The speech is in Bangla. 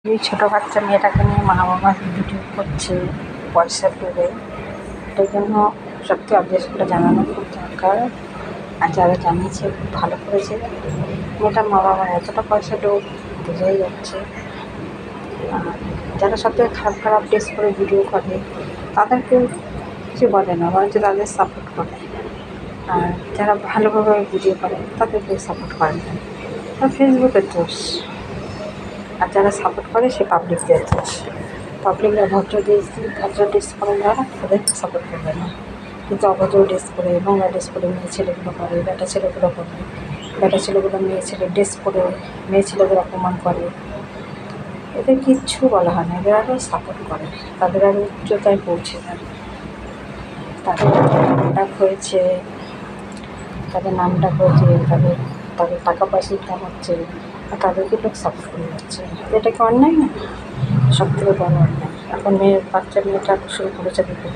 এই ছোটো বাচ্চা মেয়েটাকে নিয়ে মা বাবা ভিডিও করছে পয়সা পেলে, এটার জন্য সত্যি অবজেকশনটা জানানো খুব দরকার। আর যারা জানিয়েছে খুব ভালো করেছে। মেয়েটার মা বাবা এতটা পয়সা লোক বোঝাই যাচ্ছে। আর যারা সবথেকে খারাপ খারাপ ড্রেস করে ভিডিও করে তাদেরকে কিছু বলে না, বরঞ্চ তাদের সাপোর্ট করে। আর যারা ভালোভাবে ভিডিও করে তাদেরকে সাপোর্ট করে না, ফেসবুকের দোষ। আর যারা সাপোর্ট করে সে পাবলিকদের দোষ। পাবলিকরা ভদ্র ড্রেস করে যারা তাদেরকে সাপোর্ট করবে না, কিন্তু অভদ্র ড্রেস করে নোংরা ড্রেস করে মেয়ে ছেলেগুলো করে, বেটা ছেলেগুলো করে, বেটা ছেলেগুলো মেয়ে ছেলে ড্রেস করে মেয়ে ছেলেদের অপমান করে, এদের কিচ্ছু বলা হয় না। এদের আরও সাপোর্ট করে, তাদের আরও উচ্চতায় পৌঁছে যায়। তাদের নামডাক হয়েছে, তাদের তাদের টাকা পয়সা ইনকাম হচ্ছে, আর তাদেরকে লোক সাপোর্ট করে যাচ্ছে। এটা কি অন্যায় না? সব থেকে বড় অন্যায়। এখন বাচ্চা মেয়েটা শুরু করেছে দেখে